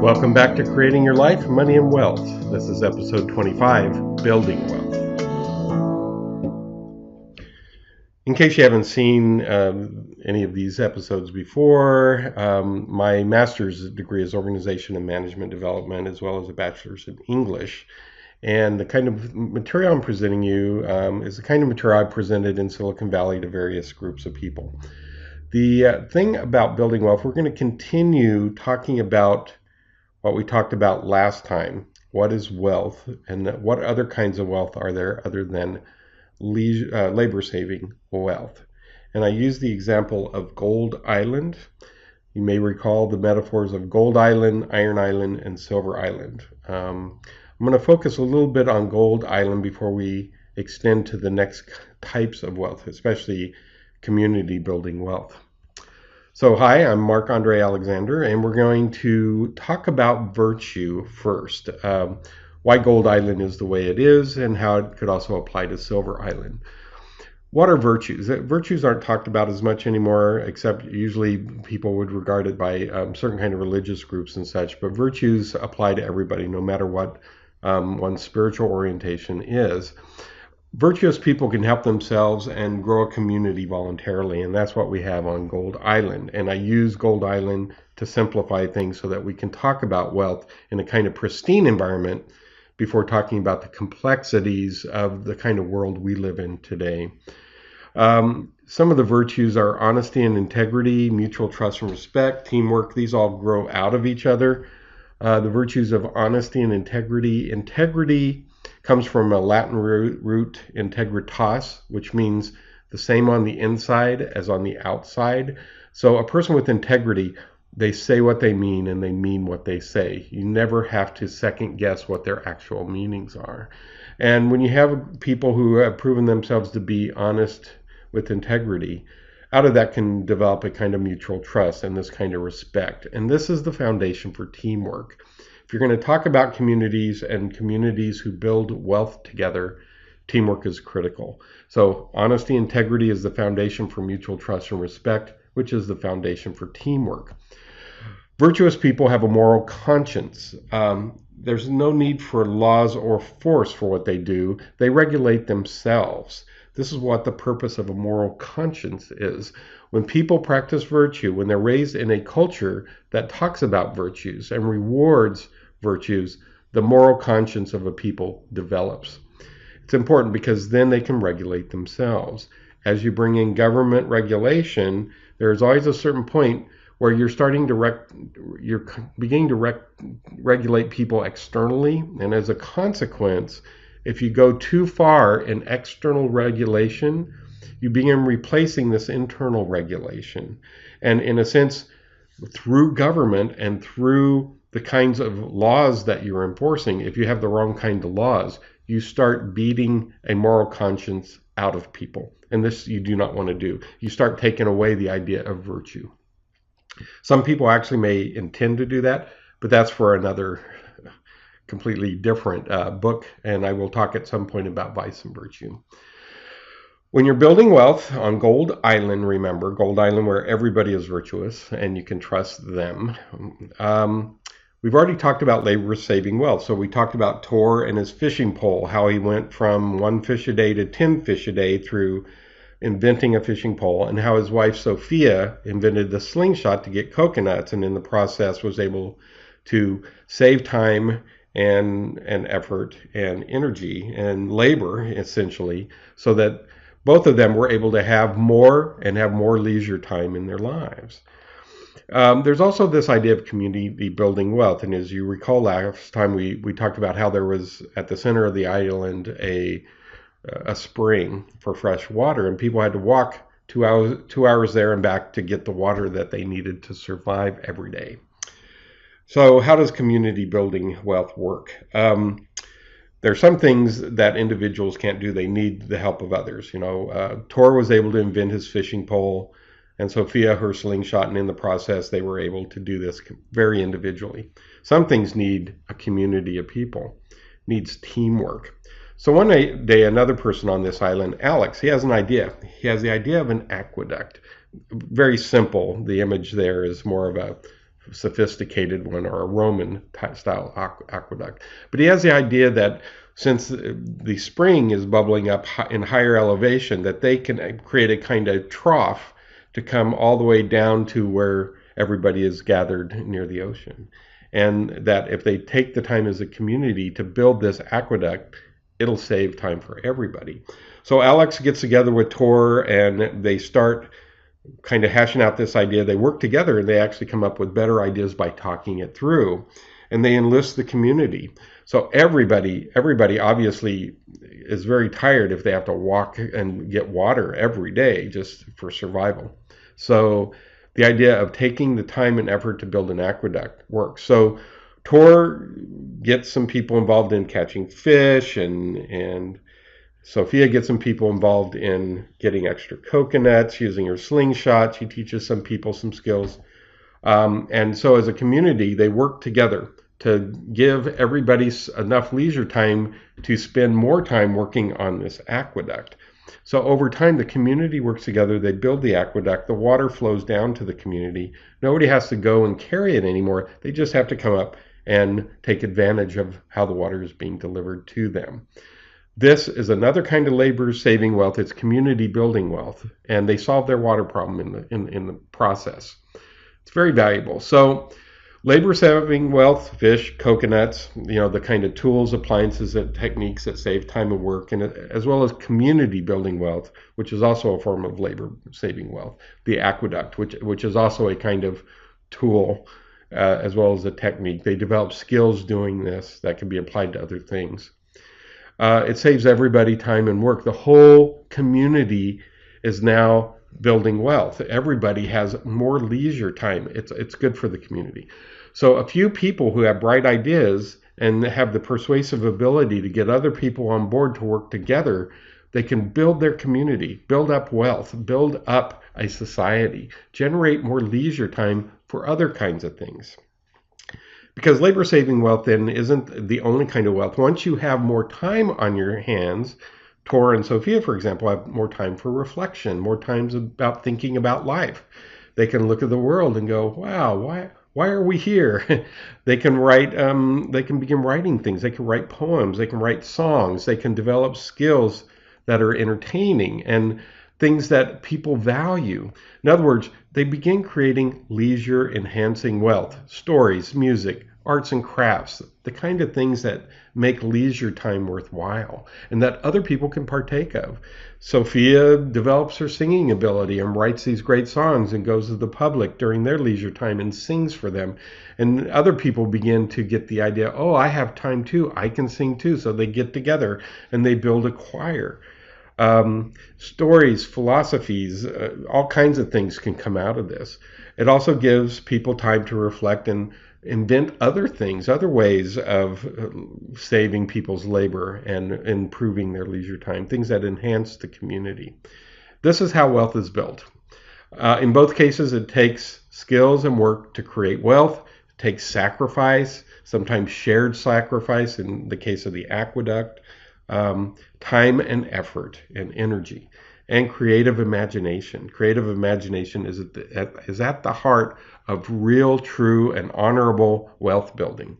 Welcome back to Creating Your Life, Money and Wealth. This is episode 25, Building Wealth. In case you haven't seen any of these episodes before, my master's degree is Organization and Management Development, as well as a bachelor's in English. And the kind of material I'm presenting you is the kind of material I presented in Silicon Valley to various groups of people. The thing about building wealth, we're going to continue talking about what we talked about last time. What is wealth, and what other kinds of wealth are there other than labor-saving wealth? And I use the example of Gold Island. You may recall the metaphors of Gold Island, Iron Island, and Silver Island. I'm going to focus a little bit on Gold Island before we extend to the next types of wealth, especially community building wealth. So hi, I'm Mark Andre Alexander, and we're going to talk about virtue first. Why Gold Island is the way it is, and how it could also apply to Silver Island. What are virtues? Virtues aren't talked about as much anymore, except usually people would regard it by certain kind of religious groups and such, but virtues apply to everybody, no matter what one's spiritual orientation is. Virtuous people can help themselves and grow a community voluntarily, and that's what we have on Gold Island. And I use Gold Island to simplify things so that we can talk about wealth in a kind of pristine environment before talking about the complexities of the kind of world we live in today. Some of the virtues are honesty and integrity, mutual trust and respect, teamwork. These all grow out of each other. The virtues of honesty and integrity. Integrity comes from a Latin root integritas, which means the same on the inside as on the outside. So a person with integrity, they say what they mean and they mean what they say. You never have to second guess what their actual meanings are. And when you have people who have proven themselves to be honest with integrity, out of that can develop a kind of mutual trust and this kind of respect. And this is the foundation for teamwork. If you're going to talk about communities and communities who build wealth together, teamwork is critical. So honesty, integrity is the foundation for mutual trust and respect, which is the foundation for teamwork. Virtuous people have a moral conscience. There's no need for laws or force for what they do. They regulate themselves. This is what the purpose of a moral conscience is. When people practice virtue, when they're raised in a culture that talks about virtues and rewards virtues, the moral conscience of a people develops. It's important because then they can regulate themselves. As you bring in government regulation, there's always a certain point where you're beginning to regulate people externally, and as a consequence, if you go too far in external regulation, you begin replacing this internal regulation. And in a sense, through government and through the kinds of laws that you're enforcing, if you have the wrong kind of laws, you start beating a moral conscience out of people. And this you do not want to do. You start taking away the idea of virtue. Some people actually may intend to do that, but that's for another completely different book, and I will talk at some point about vice and virtue. When you're building wealth on Gold Island, remember, Gold Island where everybody is virtuous and you can trust them. We've already talked about labor-saving wealth. So we talked about Tor and his fishing pole, how he went from 1 fish a day to 10 fish a day through inventing a fishing pole, and how his wife Sophia invented the slingshot to get coconuts, and in the process was able to save time and effort and energy and labor, essentially, so that both of them were able to have more leisure time in their lives. There's also this idea of community building wealth, and as you recall last time we talked about how there was at the center of the island a spring for fresh water, and people had to walk 2 hours there and back to get the water that they needed to survive every day. So how does community building wealth work? There are some things that individuals can't do. They need the help of others. Tor was able to invent his fishing pole, and Sophia her slingshot, and in the process they were able to do this very individually. Some things need a community of people, needs teamwork. So one day, another person on this island, Alex, he has an idea. He has the idea of an aqueduct. Very simple. The image there is more of a sophisticated one or a Roman style aqueduct. But he has the idea that since the spring is bubbling up in higher elevation, that they can create a kind of trough to come all the way down to where everybody is gathered near the ocean. And that if they take the time as a community to build this aqueduct, it'll save time for everybody. So Alex gets together with Tor and they start kind of hashing out this idea. They work together and they actually come up with better ideas by talking it through. And they enlist the community. So everybody obviously is very tired if they have to walk and get water every day just for survival. So the idea of taking the time and effort to build an aqueduct works. So Tor gets some people involved in catching fish, and Sophia gets some people involved in getting extra coconuts, using her slingshot. She teaches some people some skills. And so as a community, they work together to give everybody enough leisure time to spend more time working on this aqueduct. So over time, the community works together. They build the aqueduct. The water flows down to the community. Nobody has to go and carry it anymore. They just have to come up and take advantage of how the water is being delivered to them. This is another kind of labor saving wealth. It's community building wealth, and they solve their water problem in the process. It's very valuable. So labor saving wealth, fish, coconuts, the kind of tools, appliances, and techniques that save time and work, and as well as community building wealth, which is also a form of labor saving wealth. The aqueduct, which is also a kind of tool, as well as a technique. They develop skills doing this that can be applied to other things. It saves everybody time and work. The whole community is now building wealth. Everybody has more leisure time. It's good for the community. So a few people who have bright ideas and have the persuasive ability to get other people on board to work together, they can build their community, build up wealth, build up a society, generate more leisure time for other kinds of things. Because labor saving wealth then isn't the only kind of wealth. Once you have more time on your hands, Tor and Sophia, for example, have more time for reflection, more times about thinking about life. They can look at the world and go, wow, why are we here? They can write, they can begin writing things. They can write poems. They can write songs. They can develop skills that are entertaining and things that people value. In other words, they begin creating leisure-enhancing wealth, stories, music, arts and crafts, the kind of things that make leisure time worthwhile and that other people can partake of. Sophia develops her singing ability and writes these great songs and goes to the public during their leisure time and sings for them. And other people begin to get the idea, oh, I have time too, I can sing too. So they get together and they build a choir. Stories, philosophies, all kinds of things can come out of this. It also gives people time to reflect and invent other things, other ways of saving people's labor and improving their leisure time, things that enhance the community. This is how wealth is built. In both cases, it takes skills and work to create wealth. It takes sacrifice, sometimes shared sacrifice in the case of the aqueduct, time and effort and energy, and creative imagination. Creative imagination is at the heart of real, true, and honorable wealth building.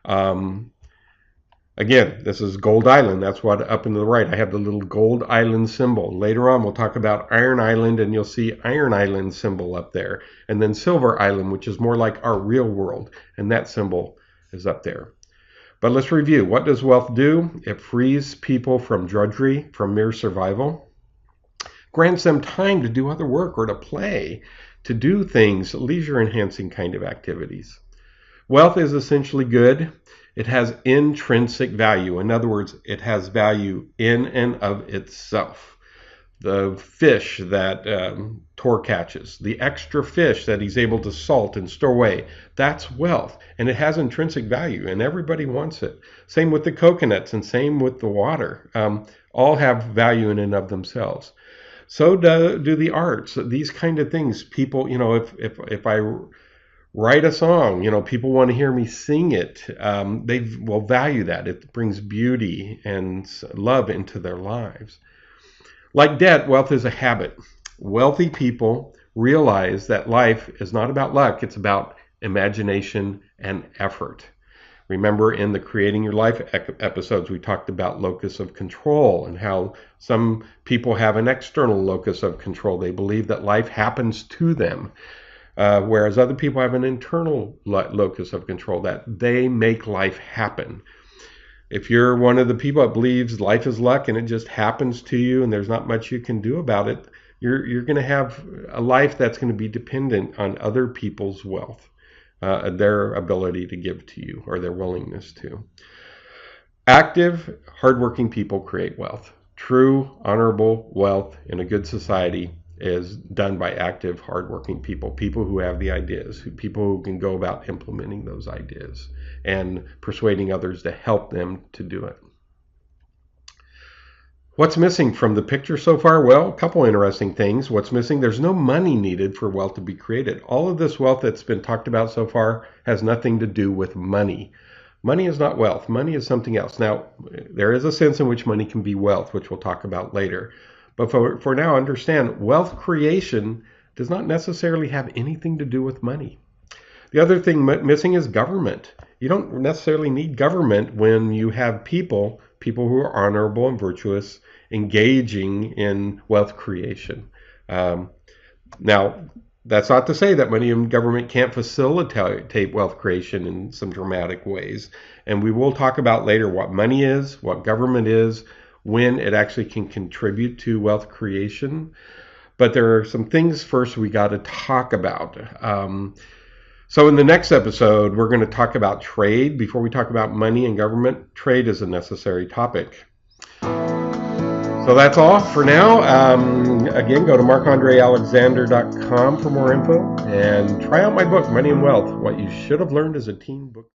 Again, this is Gold Island. That's what up in the right. I have the little Gold Island symbol. Later on, we'll talk about Iron Island, and you'll see Iron Island symbol up there. And then Silver Island, which is more like our real world, and that symbol is up there. But let's review. What does wealth do? It frees people from drudgery, from mere survival, grants them time to do other work or to play, to do things, leisure-enhancing kind of activities. Wealth is essentially good. It has intrinsic value. In other words, it has value in and of itself. The fish that Tor catches, the extra fish that he's able to salt and store away, that's wealth. And it has intrinsic value, and everybody wants it. Same with the coconuts and same with the water. All have value in and of themselves. So do the arts. These kind of things, people, if I write a song, people want to hear me sing it. They will value that. It brings beauty and love into their lives. Like debt, wealth is a habit. Wealthy people realize that life is not about luck, it's about imagination, and effort. Remember, in the Creating Your Life episodes, we talked about locus of control and how some people have an external locus of control. They believe that life happens to them, whereas other people have an internal locus of control, that they make life happen. If you're one of the people that believes life is luck and it just happens to you and there's not much you can do about it, you're going to have a life that's going to be dependent on other people's wealth. Their ability to give to you, or their willingness to. Active, hardworking people create wealth. True, honorable wealth in a good society is done by active, hardworking people, people who have the ideas, people who can go about implementing those ideas and persuading others to help them to do it. What's missing from the picture so far? Well, a couple interesting things. What's missing? There's no money needed for wealth to be created. All of this wealth that's been talked about so far has nothing to do with money. Money is not wealth. Money is something else. Now, there is a sense in which money can be wealth, which we'll talk about later. But for now, understand, wealth creation does not necessarily have anything to do with money. The other thing missing is government. You don't necessarily need government when you have people who are honorable and virtuous, engaging in wealth creation. Now, that's not to say that money and government can't facilitate wealth creation in some dramatic ways. And we will talk about later what money is, what government is, when it actually can contribute to wealth creation. But there are some things first we got to talk about. So in the next episode, we're going to talk about trade. Before we talk about money and government, trade is a necessary topic. So that's all for now. Again, go to marcandrealexander.com for more info and try out my book, Money and Wealth, What You Should Have Learned as a Teen Book.